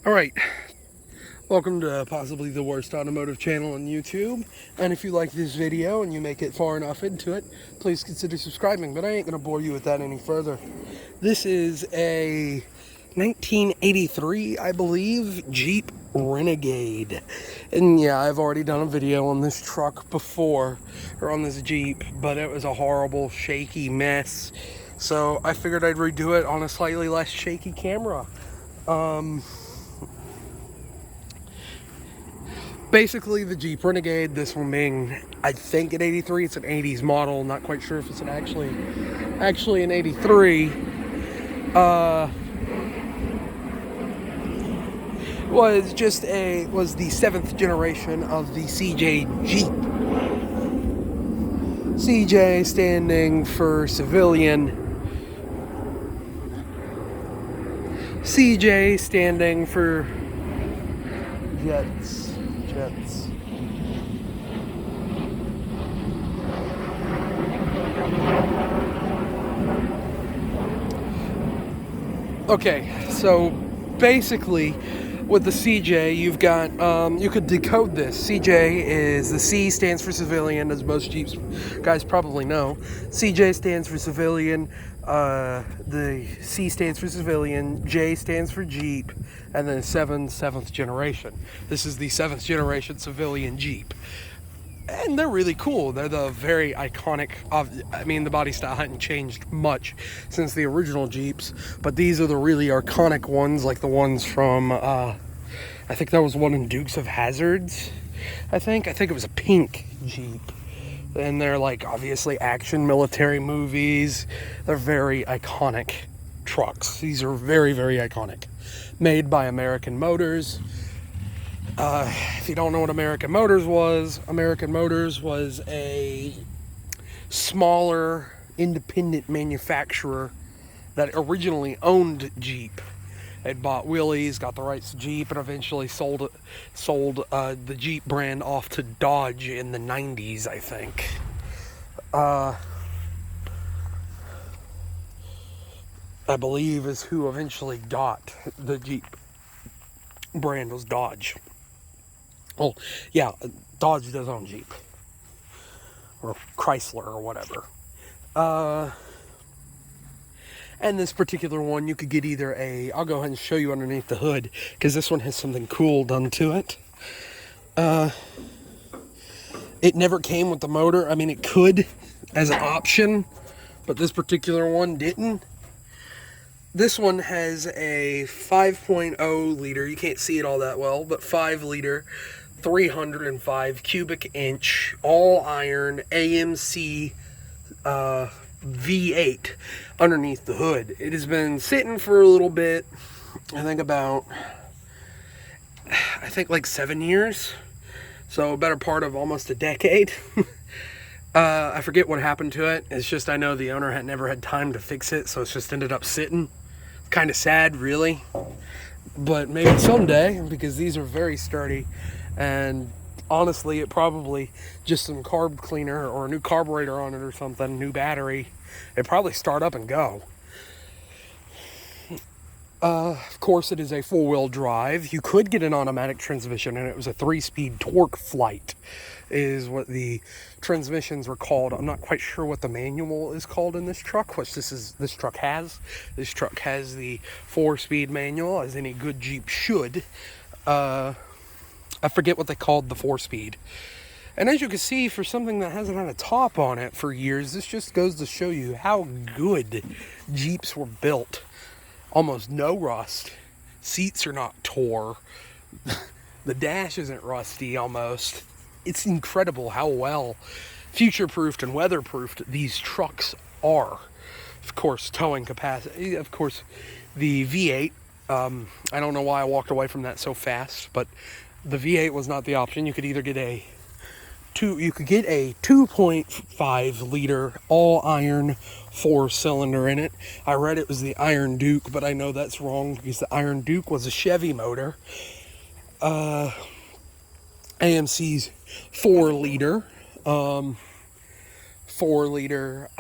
Alright, welcome to possibly the worst automotive channel on YouTube. And if you like this video and you make it far enough into it, please consider subscribing. But I ain't going to bore you with that any further. This is a 1983, I believe, Jeep Renegade. And yeah, I've already done a video on this truck before, or on this Jeep, but it was a horrible, shaky mess. So I figured I'd redo it on a slightly less shaky camera. Basically, the Jeep Renegade, this one being, I think, an 83. It's an 80s model. Not quite sure if it's actually an 83. Was the 7th generation of the CJ Jeep. CJ standing for civilian. CJ standing for jets. Okay, so basically with the CJ, you've got, you could decode this. CJ is, the C stands for civilian, as most Jeeps guys probably know. CJ stands for civilian, the C stands for civilian, J stands for Jeep, and then 7th generation. This is the 7th generation civilian Jeep. And they're really cool. They're the very iconic the body style hadn't changed much since the original Jeeps, but these are the really iconic ones, like the ones from I think there was one in Dukes of Hazzards. I think it was a pink Jeep. And they're like obviously action military movies. They're very iconic trucks. These are very, very iconic. Made by American Motors. If you don't know what American Motors was a smaller independent manufacturer that originally owned Jeep. They'd bought Willys, got the rights to Jeep, and eventually sold the Jeep brand off to Dodge in the 90s, I think. I believe is who eventually got the Jeep brand was Dodge. Well, yeah, Dodge does own Jeep. Or Chrysler or whatever. And this particular one, you could get either I'll go ahead and show you underneath the hood, because this one has something cool done to it. It never came with the motor. I mean, it could as an option, but this particular one didn't. This one has a 5.0 liter, you can't see it all that well, but 5 liter, 305 cubic inch, all iron AMC V8 underneath the hood. It has been sitting for a little bit, I think like 7 years, so a better part of almost a decade. I forget what happened to it. It's just I know the owner had never had time to fix it, so it's just ended up sitting. Kind of sad, really, but maybe someday, because these are very sturdy. And honestly, it probably just some carb cleaner or a new carburetor on it or something, new battery, it'd probably start up and go. Of course, it is a 4-wheel drive. You could get an automatic transmission, and it was a 3-speed torque flight is what the transmissions were called. I'm not quite sure what the manual is called in this truck, which this truck has. This truck has the 4-speed manual, as any good Jeep should. I forget what they called the 4-speed. And as you can see, for something that hasn't had a top on it for years, this just goes to show you how good Jeeps were built. Almost no rust. Seats are not tore. The dash isn't rusty almost. It's incredible how well future-proofed and weather-proofed these trucks are. Of course, towing capacity. Of course, the V8. I don't know why I walked away from that so fast, but the V8 was not the option. You could either get a 2.5 liter all iron 4-cylinder in it. I read it was the Iron Duke, but I know that's wrong because the Iron Duke was a Chevy motor. AMC's 4 liter. 4 liter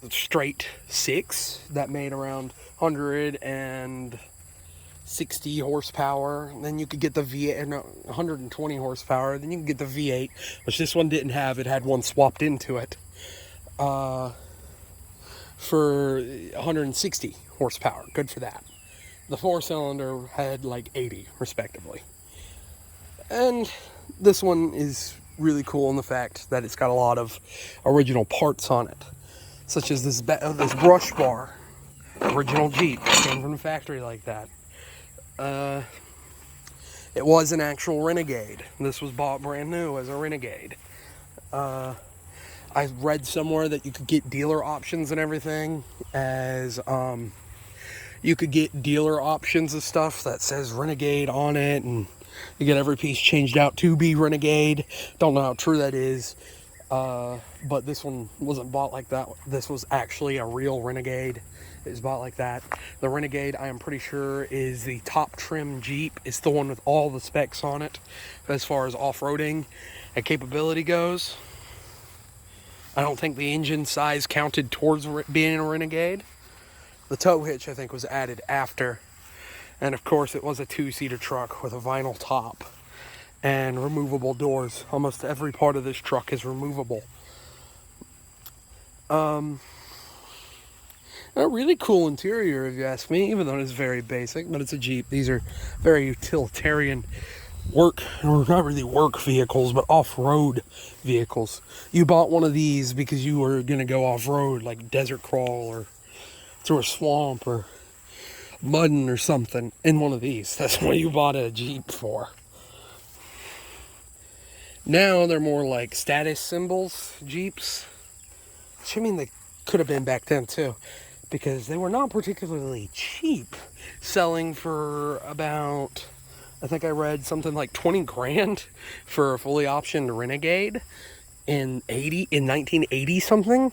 straight six that made around 160 horsepower. Then you could get the V8, no, 120 horsepower. Then you can get the V8, which this one didn't have. It had one swapped into it for 160 horsepower. Good for that. The four-cylinder had like 80, respectively. And this one is really cool in the fact that it's got a lot of original parts on it, such as this brush bar, original Jeep, came from the factory like that. It was an actual Renegade. This was bought brand new as a Renegade. I read somewhere that you could get dealer options and everything, as you could get dealer options of stuff that says Renegade on it, and you get every piece changed out to be Renegade. Don't know how true that is, but this one wasn't bought like that. This was actually a real Renegade. It was bought like that. The Renegade, I am pretty sure, is the top trim Jeep. It's the one with all the specs on it as far as off-roading and capability goes. I don't think the engine size counted towards being a Renegade. The tow hitch, I think, was added after. And of course, it was a two-seater truck with a vinyl top and removable doors. Almost every part of this truck is removable. A really cool interior, if you ask me, even though it's very basic, but it's a Jeep. These are very utilitarian work, or not really work vehicles, but off-road vehicles. You bought one of these because you were going to go off-road, like desert crawl or through a swamp or mudding or something in one of these. That's what you bought a Jeep for. Now they're more like status symbols Jeeps, which I mean they could have been back then too, because they were not particularly cheap, selling for about, I think I read something like 20 grand for a fully optioned Renegade in 1980 something.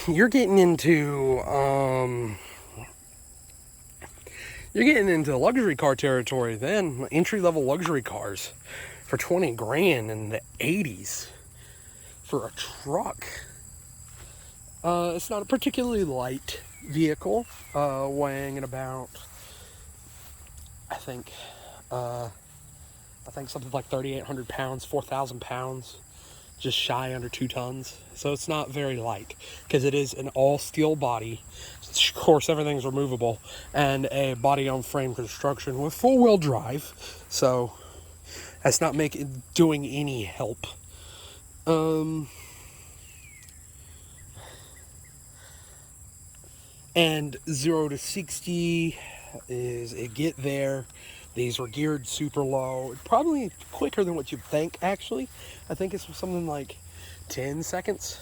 You're getting into luxury car territory then. Entry-level luxury cars for 20 grand in the 80s for a truck. It's not a particularly light vehicle, weighing at about, I think something like 3,800 pounds, 4,000 pounds, just shy under 2 tons. So it's not very light, because it is an all-steel body. Of course, everything's removable, and a body-on-frame construction with four-wheel drive. So that's not doing any help. And 0 to 60 is a get there. These were geared super low, probably quicker than what you'd think, actually. I think it's something like 10 seconds,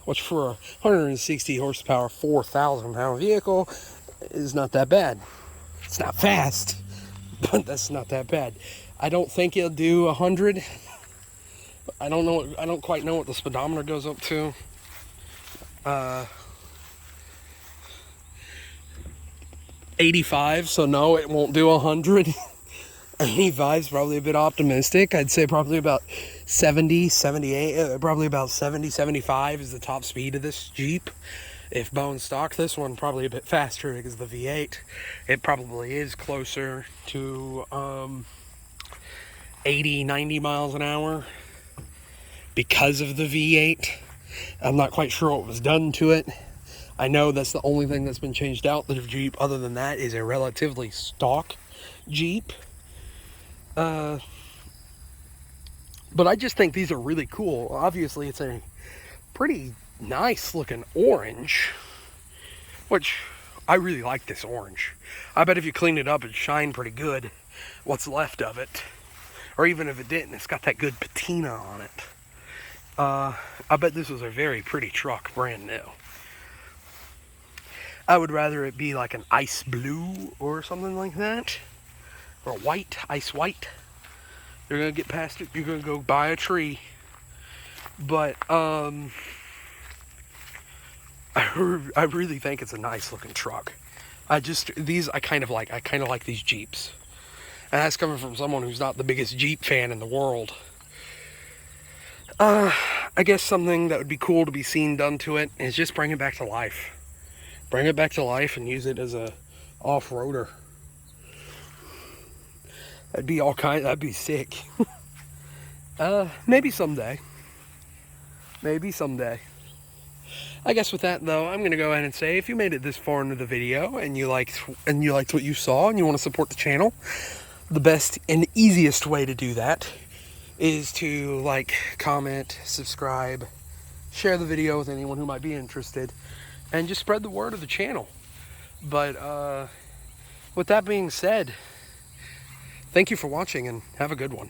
which for a 160 horsepower, 4,000 pound vehicle is not that bad. It's not fast, but that's not that bad. I don't think it'll do 100. I don't quite know what the speedometer goes up to. 85, so no, it won't do 100. 85 is probably a bit optimistic. I'd say probably about 70, 78, probably about 70, 75 is the top speed of this Jeep. If bone stock, this one probably a bit faster because the V8, it probably is closer to 80, 90 miles an hour because of the V8. I'm not quite sure what was done to it. I know that's the only thing that's been changed out. The Jeep, other than that, is a relatively stock Jeep. But I just think these are really cool. Obviously, it's a pretty nice looking orange, which I really like this orange. I bet if you clean it up, it'd shine pretty good, what's left of it. Or even if it didn't, it's got that good patina on it. I bet this was a very pretty truck, brand new. I would rather it be like an ice blue or something like that. Or white, ice white. You're going to get past it, you're going to go buy a tree. But, I really think it's a nice looking truck. I kind of like these Jeeps. And that's coming from someone who's not the biggest Jeep fan in the world. I guess something that would be cool to be seen done to it is just bring it back to life. Bring it back to life and use it as a off-roader. That'd be sick. Maybe someday. Maybe someday. I guess with that though, I'm gonna go ahead and say if you made it this far into the video and you liked what you saw and you want to support the channel, the best and easiest way to do that is to like, comment, subscribe, share the video with anyone who might be interested, and just spread the word of the channel. But with that being said, thank you for watching and have a good one.